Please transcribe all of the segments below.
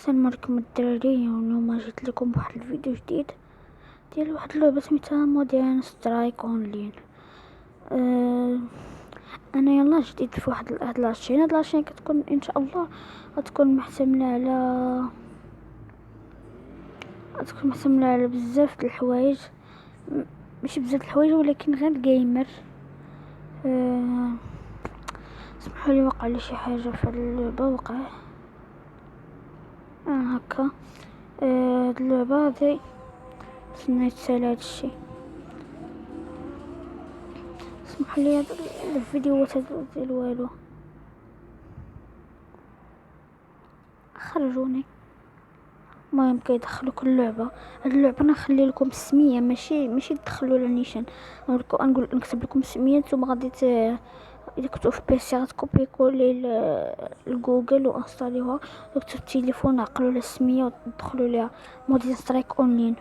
السلام عليكم الدراري. اليوم جيت لكم بواحد الفيديو جديد ديال واحد اللعبه سميتها مودرن سترايك اونلاين. أه انا يلا جديد في واحد هاد لاشين كتكون ان شاء الله غتكون محتمله على بزاف د الحوايج، ماشي بزاف د الحوايج ولكن غير جيمر. أه اسمحوا لي وقع لي شي حاجه في اللعبه وقع هكا. هاد اللعبه هادي سنيت سال هادشي. اسمح لي هاد الفيديو ديال والو خرجوني. المهم كيدخلوا كل لعبه. هاد اللعبه نخلي لكم السميه، ماشي تدخلوا لانيشان. نقول نكتب لكم السميه، نتوما غادي اذا كنتو في بيسي غتكوبي كولي لجوجل وانستاليوها، وكتبوا التليفون عقلوا على السميه وتدخلوا ليها مودرن سترايك اونلاين.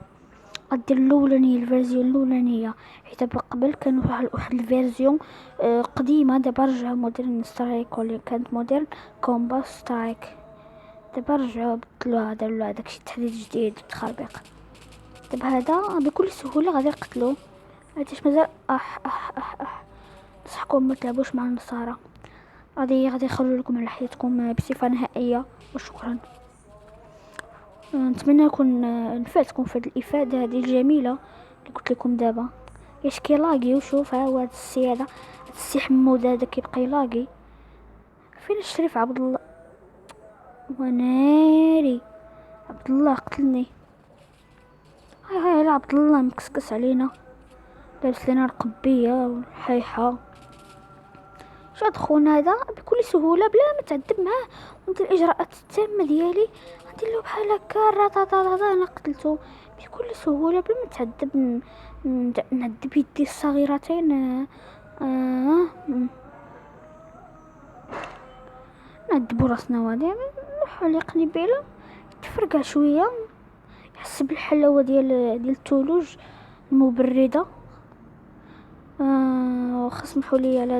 غدير الاولانيه الفيرزيون الاولانيه، حيت قبل كان واحد الفيرزيون قديمه. دابا رجعوا مودرن سترايك اونلاين، كانت مودرن كومبا سترايك. دابا رجعوا بدلوها، داروا داكشي تحديث جديد تخربيق. دابا هذا بكل سهوله غادي يقتلو. علاش مازال نصحكم ما تلعبوش مع النصارى. غادي يخلوا لكم على حياتكم بصفه نهائيه. وشكرا. نتمنى نكون نفعتكم في هذه الافاده هذه الجميله اللي قلت لكم دابا. اش كيلاقي وشوف ها هو هذا السي هذا السي حمود هذا كيبقى يلاقي. فين الشريف عبد الله؟ وناري عبد الله قتلني. هاي عبد الله مكسكس علينا، لابس لنا رقبيه والحيحه. شاد خونا هذا بكل سهوله بلا ما تعذب معاه وندير الاجراءات التامه ديالي، غندير له بحال هكا رطاطا انا قتلته بكل سهوله بلا ما تعذب. نعذب يدي الصغيرتين. نعذبوا راسنا وهذا حلقني بلا تفرقع شويه، يحس بالحلاوه ديال الثلوج المبرده. وخصمحوا لي على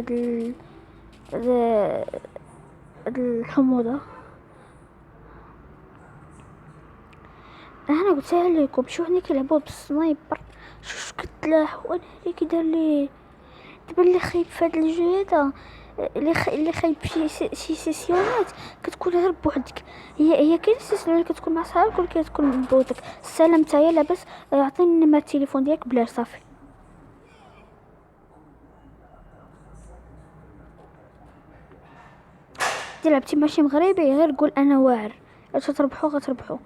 هاد الحموضه. انا قلت لكم شو هني كيلعبوا بالسنايبر، شو كتلاح وانا اللي كيدار لي دابا اللي خايب في هاد الجو هذا. اللي خايب شي سيسيونات كتكون غير بوحدك. هي كاين سيسيونات كتكون مع صحابك ولكن كتكون بوحدك. السلام نتايا لاباس، عطيني نمر التليفون ديالك بلا صافي. لعبتي ماشي مغربي غير قول انا واعر. اش غتربحوا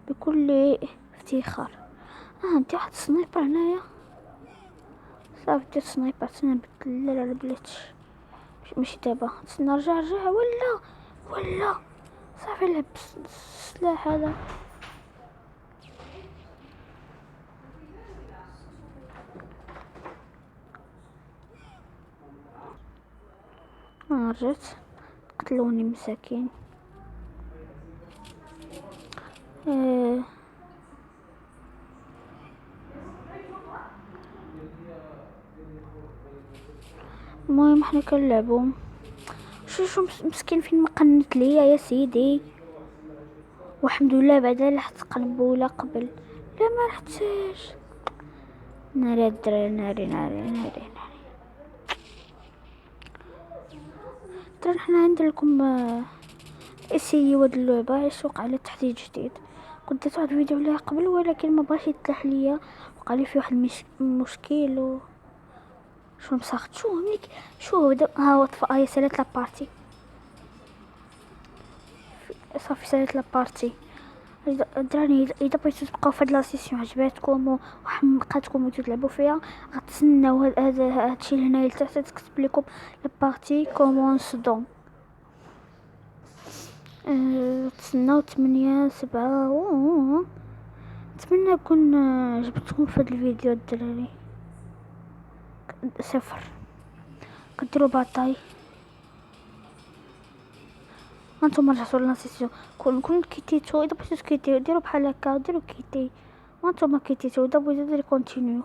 بكل افتخار. انت واحد السنايبر هنايا. صافي ديت السنايبر تنبدل على بلاتش. ماشي دابا تسنى نرجع ولا صافي لبس السلاح هذا. رجعت قتلوني مساكين. المهم حنا كنلعبو. شو مسكين فين مقنت ليا يا سيدي. والحمد لله بعدا لحت قنبوله قبل. لا ما رحتش. ناري الدراري ناري. ترى حنا عندكم اسيي هاد اللعبه علاش وقع على تحديث جديد. كنت درت واحد الفيديو عليها قبل ولكن ما بغاش يتلاح ليا، وقع لي فيه واحد المشكل شو مسخت. شو هنيك شو ها هو طفى. هي سالت لابارتي. صافي سالت لابارتي. دراني اذا بغيتو تبقاو في هاد لاسيسيون عجباتكم وحمقاتكم وتلعبوا فيها، غتسناو هادشي لهنايا لتحت تكتب لكم لابارتي كومونس دون. تسناو 8 7. نتمنى نكون عجبتكم في هاد الفيديو الدراري. 0 كديروا باطاي. هانتوما رجعتوا للسيسيون. كون كيتيتو اذا بغيتو كيتيو ديروا بحال هكا، ديروا كيتي وانتوما كيتيتو. اذا بغيتو ديروا كونتينيو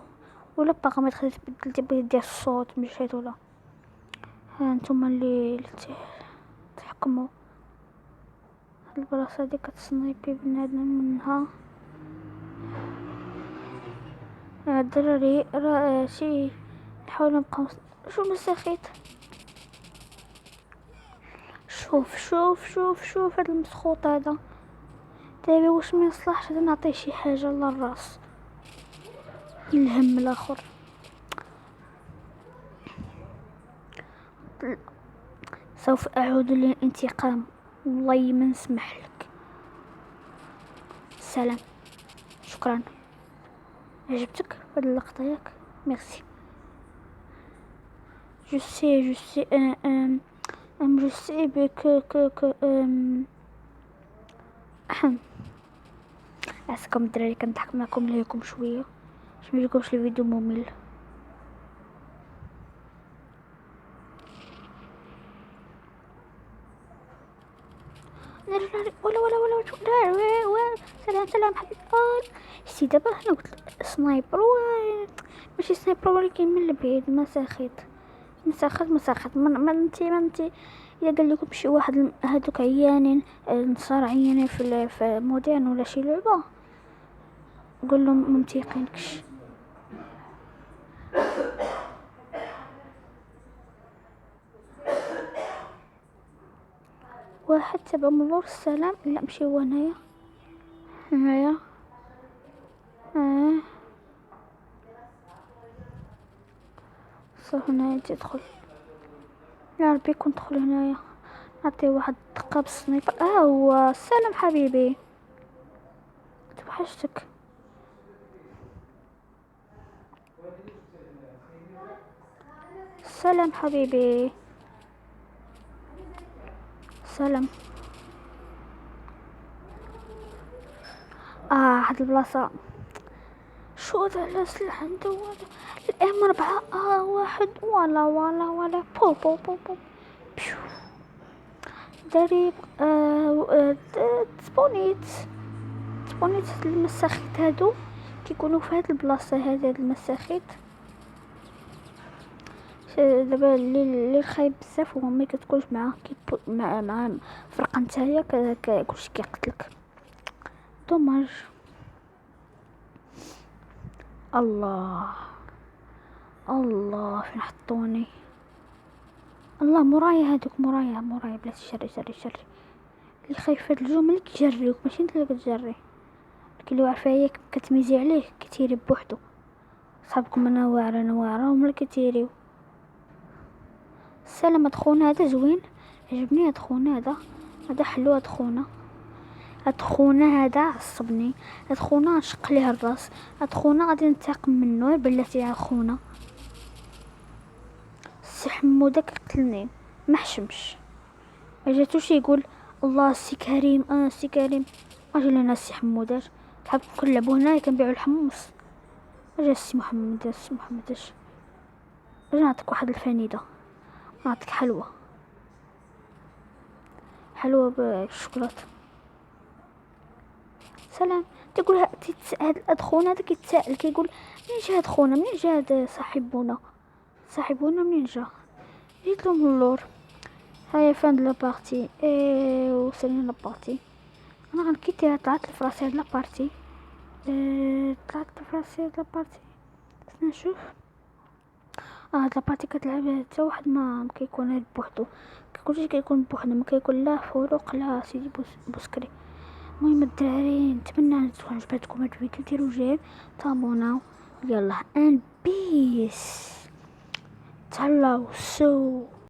ولا باغا ما تخلي تبدل بغيتي دير الصوت مشيت ولا. هانتوما اللي تحكموا. هاد البلاصه هادي كتسنايبي بنادم منها. الدراري راه شي نحاول نبقاو. شو مساخيت. شوف هاد المسخوط هذا دابا واش ما يصلحش نعطيه شي حاجه للراس الهم الاخر. سوف اعود للانتقام والله ما نسمح لك. سلام. شكرا. عجبتك هاد اللقطه ياك؟ ميرسي. جو سي جو سي que عساكم الدراري كنضحك معكم ليكم شويه باش ما يجيكمش الفيديو ممل. ولا سلام حبيبي. شتي دابا هنا قلت سنايبر ماشي سنايبر ولكن من البعيد مساخت ما انتي الا قال لكم شي واحد هادوك عيانين نصار عيانين في مودرن ولا شي لعبه قول لهم ممتيقينكش. واحد تبع مرور السلام. لا ماشي هو هنايا صح هنايا تدخل. يا ربي كون ندخل هنايا نعطيه واحد دقه بالسنيبر. هو السلام حبيبي توحشتك. سلام حبيبي. سلام. هاد البلاصه شو ذا الاسلحه عنده ولا الام 4 واحد ولا بو بو بو بو بيو دريب. تسبونيت المساخيت هادو كيكونوا في هاد البلاصه هاد المساخيت. دابا اللي خايب بزاف هو ملي كتكونش مع فرقه نتايا كلشي كيقتلك. دوماج. الله فين حطوني. الله مورايا هادوك مورايا بلاتي شري اللي خايف هاد الجمل كيجريوك ماشي انت اللي كتجري. اللي عارفه هي كتميزي عليه كتيري بوحدو. صحابكم انا واعره هما اللي كتيريو. السلام. هاد خونا هذا زوين عجبني. هاد خونا هذا حلو. هاد خونا هذا عصبني. هاد خونا نشق ليه الراس. هاد خونا غادي ننتقم منه بلاتي يا خونا. سي حموده كيقتلني ما حشمش. جاتوش يقول الله سي كريم. سي كريم اجي لنا سي حموداش تحب كنلعبو هنايا كنبيعو الحمص. اجا سي محمد اش اجي نعطيك واحد الفنيده. نعطيك حلوه بالشوكولاته. سلام. تقول هاد خونا هذا كيتسائل كيقول منين جا هاد خونا منين جا هاد صاحبونا منين جا. جيت لهم اللور. هيا فان لابارتي وصلنا لابارتي. انا غنكيتيها. طلعت لفراسي هاد لابارتي. استنى نشوف. هاد لابارتي كتلعب حتى واحد ما كيكون هاد بوحدو. كلشي كيكون بوحدو ما كيكون لا فروق لا سيدي بوسكري. المهم الدراري نتمنى تكون عجبتكم هاد الفيديو. ديروا جيم تابوناو. يلا ان بيس. تهلاو سو.